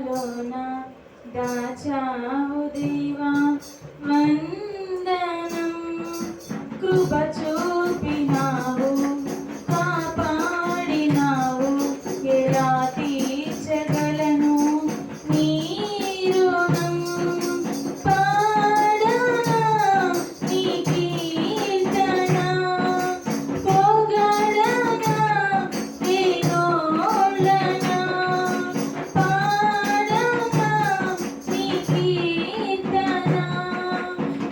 హృదయములోన దాచావు దేవా వందనం. కృప చూపినావు, కాపాడినావు, ఎలా తీర్చగలను నీ రుణం. పాడనా నీ కీర్తన, పొగడనా వేణోళ్ళనా. పాడనా నీ కీర్తన,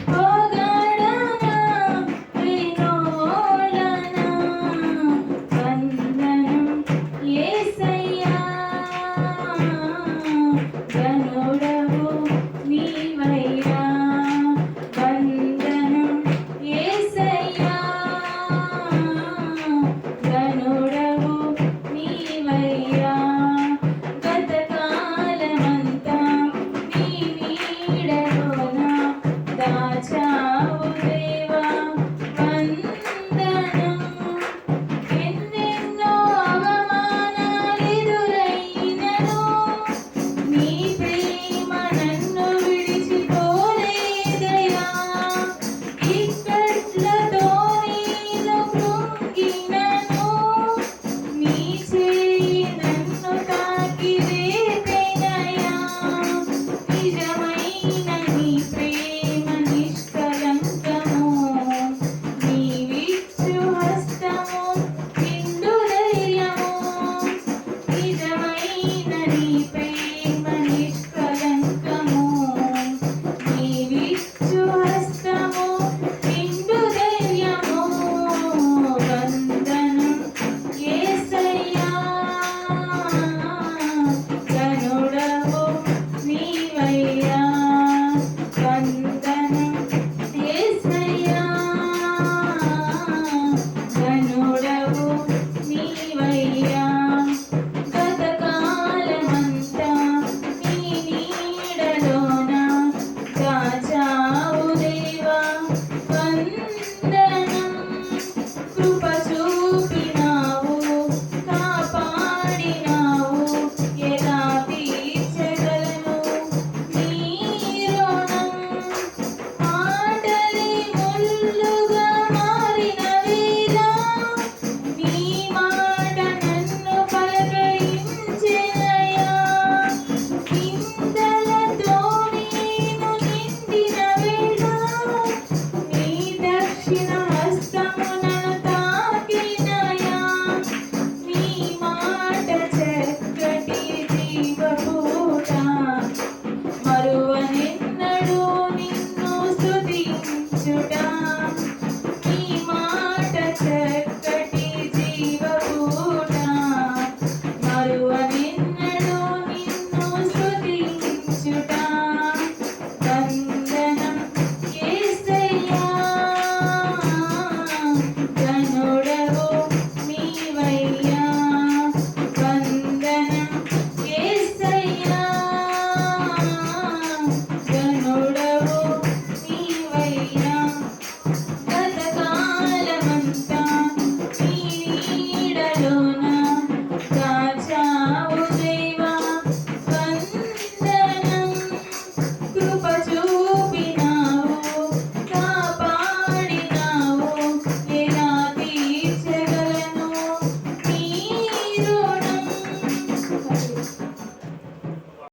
పొగడనా వేణోళ్ళనా. వందనం యేసయ్యా, ఘనుడవు నీవయ్యా. వందనం యేసయ్యా, ఘనుడవు నీవయ్యా. గతకాలమంతా నీ నీడలోన దాచావు దేవా వందనం. ఎన్నెన్నో అవమానాలెదురైనను నీ ప్రేమ నన్ను విడిచిపోలేదయ్యా. ఇక్కట్లతో నేను కృంగినను నీ చేయి నన్ను తాకి లేపెనయ్యా. నిజమైన నీ ప్రేమ నిష్కళంకము, నీవిచ్చు హస్తము నిండు ధైర్యము. నిజమైన నీ ప్రేమ నిష్కళంకము, నీవిచ్చు హస్తము నిండు ధైర్యము. వందనం యేసయ్యా, ఘనుడవు నీవయ్యా. వందనం యేసయ్యా, ఘనుడవు నీవయ్యా. గతకాలమంతా నీ నీడలోన దాచావు దేవా వందనం. కృప చూపినావు, కాపాడినావు, ఎలా తీర్చగలను నీ రుణం. మాటలే ముల్లుగా మారిన వేళ నీ మాట నన్ను పలకరించెనయ్యా. నిందలతో నేను నిండిన వేళ నీ దక్షిణ హస్తము నన్ను తాకినయ్యా. నీ మాట చక్కటి జీవపూట, మరువనెన్నడూ నిన్ను స్తుతించుట. నీ మాట చక్కటి జీవపూట, మరువ